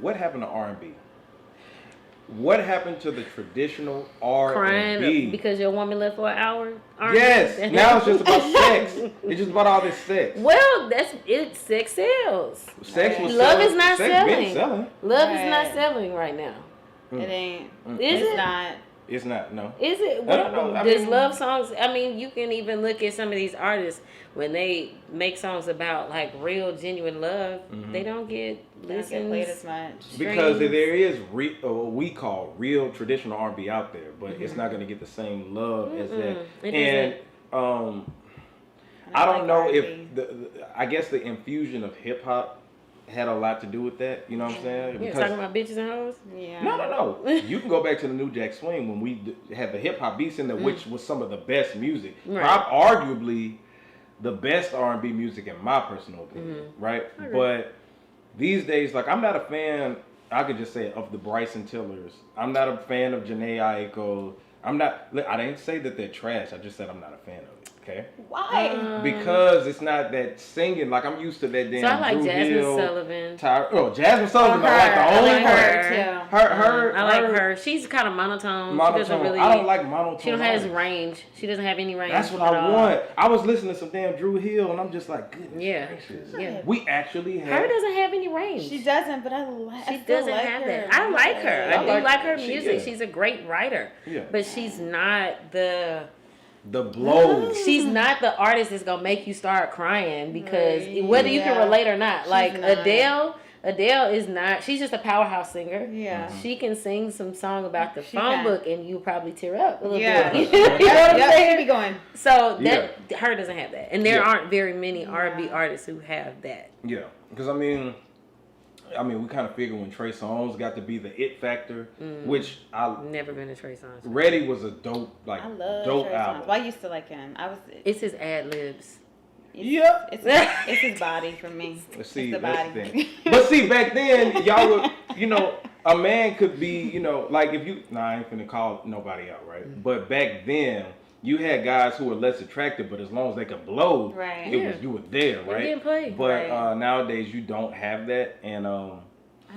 what happened to R&B? What happened to the traditional R&B? Crying because your woman left for an hour? Yes. Now it's just about sex. It's just about all this sex. Well, that's it. Sex sells. Sex was Love selling. is not Sex selling. been selling. Love is not selling right now. It ain't. Is It's it? not. It's not, no. Is it? Does love songs? I mean, you can even look at some of these artists when they make songs about like real, genuine love. They don't get listened played as much because there is what we call real traditional R&B out there, but it's not going to get the same love as that. And I don't know if I guess the infusion of hip hop had a lot to do with that, you know what I'm saying? You're talking about bitches and hoes? Yeah. No. You can go back to the New Jack Swing when we had the hip hop beats in there, which was some of the best music. Right. Arguably the best R&B music in my personal opinion, right? Okay. But these days, like, I'm not a fan, I could just say it, of the Bryson Tillers. I'm not a fan of Jhené Aiko. I didn't say that they're trash. I just said I'm not a fan of it. Okay. Why? Because it's not that singing. Like, I'm used to that damn. So I like Drew Jasmine Hill, Sullivan. Jasmine Sullivan. I like the only her. I like her. She's kind of monotone. She doesn't really. I don't like monotone. She don't have range. She doesn't have any range. That's what I want. I was listening to some damn Drew Hill, and I'm just like, goodness gracious. Yeah. We actually have. Her doesn't have any range. She doesn't, but I like. She doesn't have that. I like her. I do like her music. She's a great writer. Yeah. But she's not the blow. She's not the artist that's gonna make you start crying because whether you can relate or not. Like Adele is not. She's just a powerhouse singer. Yeah, she can sing some song about the phone book and you probably tear up a little bit. You know what I'm saying? She be going. So that her doesn't have that, and there aren't very many R&B artists who have that. Yeah, because I mean, we kind of figured when Trey Songz got to be the it factor, which I've never been a Trey Songz. Ready was a dope, I love dope Trey album. Songz. Well, I used to like him. It's his ad libs. It's his body for me. See, it's the body. But see, back then, y'all would, a man could be, like if you, I ain't finna call nobody out, right? But back then, you had guys who were less attractive, but as long as they could blow, you were there, right? Getting played. But nowadays, you don't have that, and I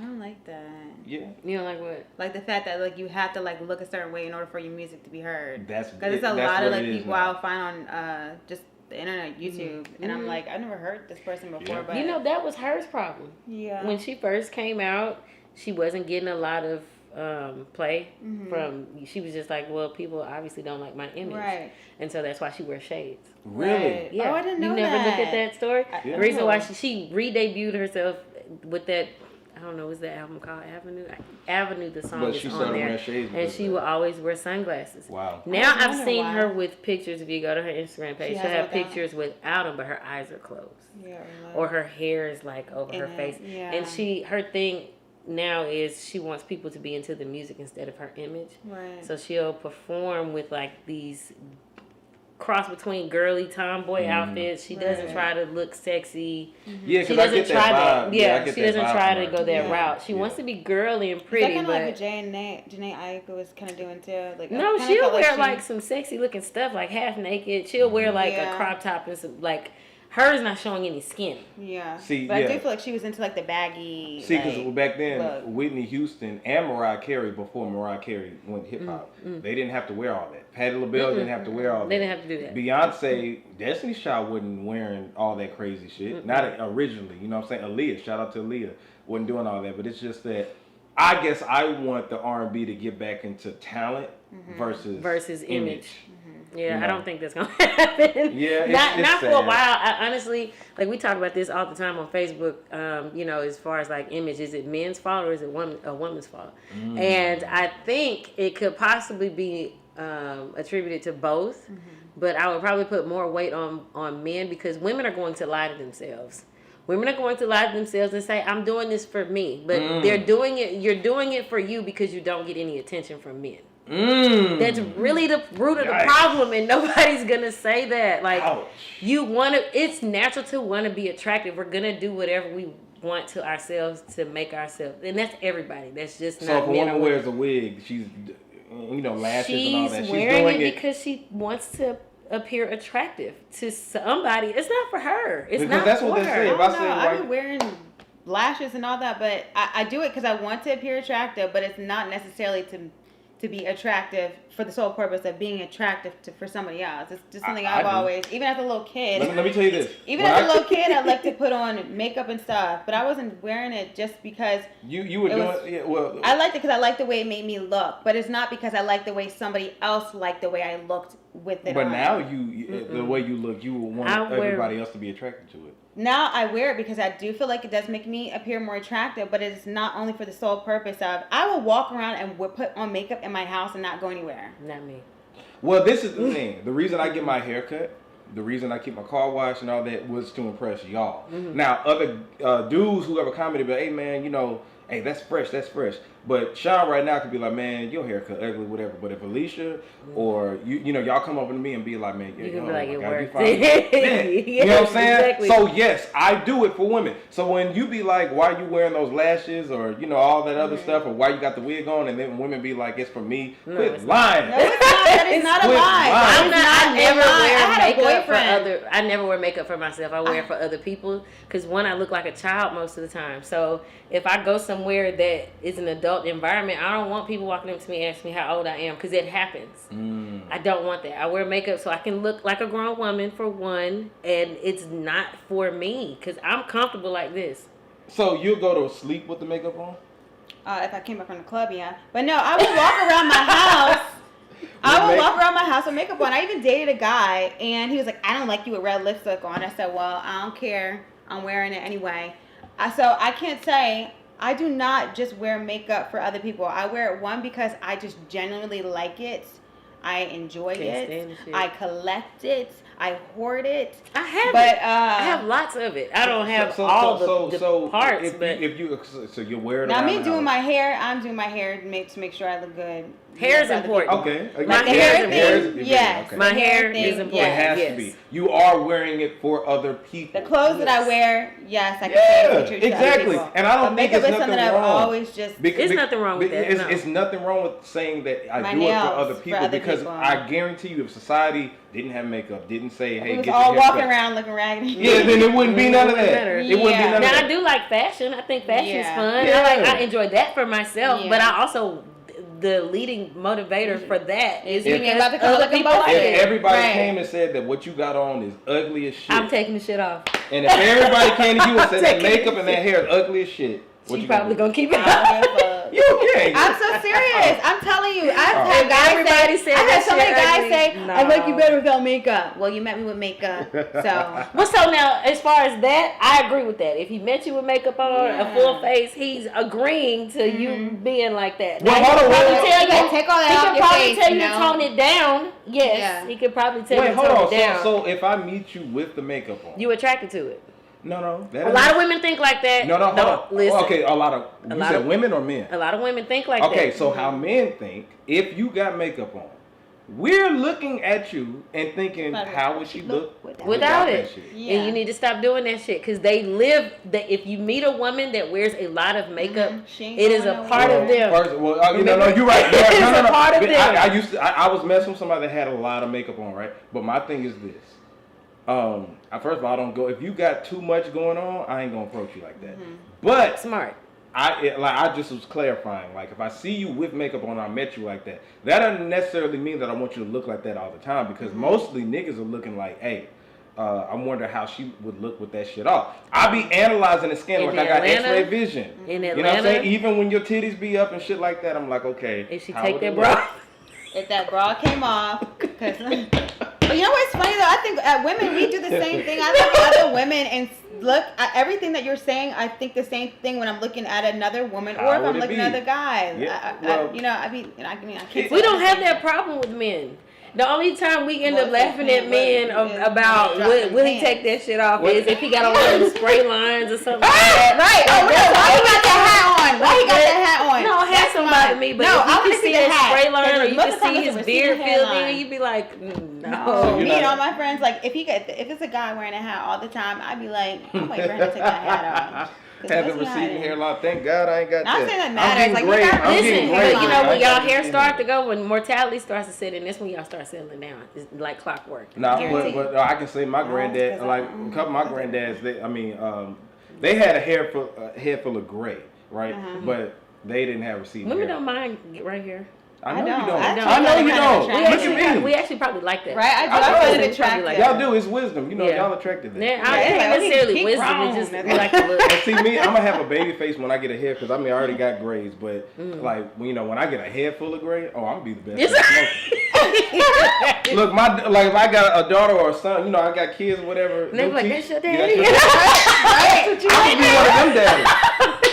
don't like that. Yeah. You don't like what? Like the fact that like you have to like look a certain way in order for your music to be heard. Because there's a lot of like people I'll find on just the internet, YouTube, and I'm like, I've never heard this person before, but that was her problem. Yeah. When she first came out, she wasn't getting a lot of play from. She was just like, well, people obviously don't like my image, right? And so that's why she wears shades. Really? Right. Yeah. Oh, I didn't know that. You never looked at that story. The reason why she re-debuted herself with that. I don't know, what's that album called? Avenue, the song is on there. And she will always wear sunglasses. Wow. Now I've seen her with pictures. If you go to her Instagram page, she'll have pictures without them, but her eyes are closed. Yeah. Or her hair is like over her face. Yeah. And her thing now is she wants people to be into the music instead of her image. Right. So she'll perform with like these cross between girly tomboy outfits. She doesn't try to look sexy. Yeah, she doesn't try that. Yeah, she doesn't try to go that route. She wants to be girly and pretty. Kind of like what Jhené Aiko was kind of doing too. Like no, she'll wear like some sexy looking stuff, like half naked. She'll wear like a crop top and some like. Hers not showing any skin. Yeah. See, but I do feel like she was into like the baggy. See, because back then, Whitney Houston and Mariah Carey, before Mariah Carey went hip hop, they didn't have to wear all that. Patti LaBelle didn't have to wear all that. They didn't have to do that. Beyonce, Destiny's Child wasn't wearing all that crazy shit. Not originally. You know what I'm saying? Aaliyah, shout out to Aaliyah, wasn't doing all that. But it's just that I guess I want the R&B to get back into talent versus image. Yeah, I don't think that's gonna happen. Yeah, not for a while. I honestly, like we talk about this all the time on Facebook. As far as like image, is it men's fault or is it a woman's fault? And I think it could possibly be attributed to both. But I would probably put more weight on men because women are going to lie to themselves. Women are going to lie to themselves and say, "I'm doing this for me," but they're doing it. You're doing it for you because you don't get any attention from men. That's really the root of the problem, and nobody's gonna say that. Like, you want to. It's natural to want to be attractive. We're gonna do whatever we want to ourselves to make ourselves, and that's everybody. That's just not. So if a men woman wears a wig, she's lashes and all that. She's wearing it because she wants to appear attractive to somebody. It's not for her. It's not that's for what they her. say. I've been wearing lashes and all that, but I do it because I want to appear attractive, but it's not necessarily to be attractive for the sole purpose of being attractive for somebody else. It's just something I've always, even as a little kid. Let me tell you this. Even as a little kid, I like to put on makeup and stuff, but I wasn't wearing it just because you were doing well. I liked it because I liked the way it made me look, but it's not because I liked the way somebody else liked the way I looked with it. But on. now the way you look, you want everybody else to be attracted to it. Now I wear it because I do feel like it does make me appear more attractive, but it's not only for the sole purpose of I will walk around and put on makeup in my house and not go anywhere. Not me. Well, this is the thing. The reason I get my hair cut, the reason I keep my car washed and all that was to impress y'all. Mm-hmm. Now, other dudes who ever commented, but hey man, hey, that's fresh. But Sean right now could be like, man, your haircut ugly, whatever. But if Alicia or y'all come up to me and be like, man, you can be like, it worked. You know what I'm saying? Exactly. So yes, I do it for women. So when you be like, why you wearing those lashes or all that other stuff, or why you got the wig on, and then women be like, it's for me. Quit lying. No, it's not. That is not a lie. I never wear makeup for myself. I wear it for other people because one, I look like a child most of the time. So if I go somewhere that is an adult environment, I don't want people walking up to me and asking me how old I am because it happens. I don't want that. I wear makeup so I can look like a grown woman for one, and it's not for me because I'm comfortable like this. So you'll go to sleep with the makeup on? If I came back from the club, yeah. But no, I would walk around my house. I would walk around my house with makeup on. I even dated a guy, and he was like, I don't like you with red lipstick on. I said, well, I don't care. I'm wearing it anyway. So I can't say... I do not just wear makeup for other people. I wear it, one, because I just genuinely like it. I enjoy it. I collect it. I hoard it. I have lots of it. I don't have all the parts. So you wear it. Now me doing my hair, I'm doing my hair to make sure I look good. Hair is important. Okay. My hair is yes. Okay. My hair is important. It has to be. You are wearing it for other people. The clothes that I wear, yes, I can say pictures exactly. To other and I don't think makeup it's is nothing something wrong. I've always just. There's nothing wrong with that. It's nothing wrong with saying that I do it for other people because I guarantee you, if society didn't have makeup, didn't say, hey, get your all haircut. walking around looking raggedy. Yeah, then it wouldn't be none of that. It wouldn't be none of that. Now I do like fashion. I think fashion's fun. Yeah. I enjoy that for myself, but I also. The leading motivator for that is because other people like it. If everybody came and said that what you got on is ugly as shit, I'm taking the shit off. And if everybody came to you and said that makeup and that hair is ugly as shit, She's probably gonna keep it up. You okay? I'm so serious. I'm telling you. I've had guys say, I had so many guys say, I like you better without makeup. Well, you met me with makeup, so. Well, so now, as far as that, I agree with that. If he met you with makeup on, a full face, he's agreeing to you being like that. Well, now, hold on. Take all that off your face. He could probably tell you to tone it down. Yes, he could probably tell you to tone it down. So if I meet you with the makeup on, you attracted to it. No. A lot of women think like that. No. Listen. Okay, you said women or men? A lot of women think like that. Okay, so how men think, if you got makeup on, we're looking at you and thinking, how would she look without it? Yeah. And you need to stop doing that shit because they live. If you meet a woman that wears a lot of makeup, it is a part of them. You're right. It is a part of them. I was messing with somebody that had a lot of makeup on, right? But my thing is this. First of all, I don't go. If you got too much going on, I ain't gonna approach you like that. But smart. I just was clarifying. Like if I see you with makeup on, I met you like that. That doesn't necessarily mean that I want you to look like that all the time because mostly niggas are looking like, hey, I wonder how she would look with that shit off. I be analyzing the skin like I got X-ray vision. In Atlanta, you know what I'm saying? Even when your titties be up and shit like that, I'm like, okay. If she take that bra, if that bra came off, But you know what's funny though? I think women, we do the same thing. I look at other women and look at everything that you're saying. I think the same thing when I'm looking at another woman or if I'm looking at other guys. Yeah, I can't. We don't have that problem with men. The only time we end up laughing at men about will he take that shit off is if he got on one of the spray lines or something like that. Right. Why he got that hat on? Why he got that hat on? No, hat don't bother me. But if you can see that spray line or you can see his beard filled in, you'd be like, no. Me and all my friends, like if it's a guy wearing a hat all the time, I'd be like, I'm waiting for him to take that hat off. Having receding hairline, thank God I ain't got that. I'm saying that matters. I'm getting great. You know when y'all hair start to go, when mortality starts to set in, that's when y'all start settling down. It's like clockwork. But I can say my granddad, like a couple of my granddads, They had a head full of gray, right? But they didn't have receding Women hair. don't mind right here. I know you don't. don't. I I know you don't. We Look at me. We actually probably like that. Right? I I find know. it attractive. Y'all do. It's wisdom. You know, Yeah. y'all attracted that. Yeah, I ain't necessarily he wisdom. grown. It's just we like to look. And see me, I'm gonna have a baby face when I get a hair because I mean I already got grays, but like you know when I get a head full of gray, oh I'm gonna be the best. Look, if I got a daughter or a son, you know I got kids or whatever. They be like, teeth, that's your you got daddy. I'm gonna be one of them daddies.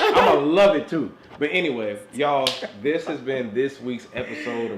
I'm gonna love it too. But anyway, y'all, this has been this week's episode of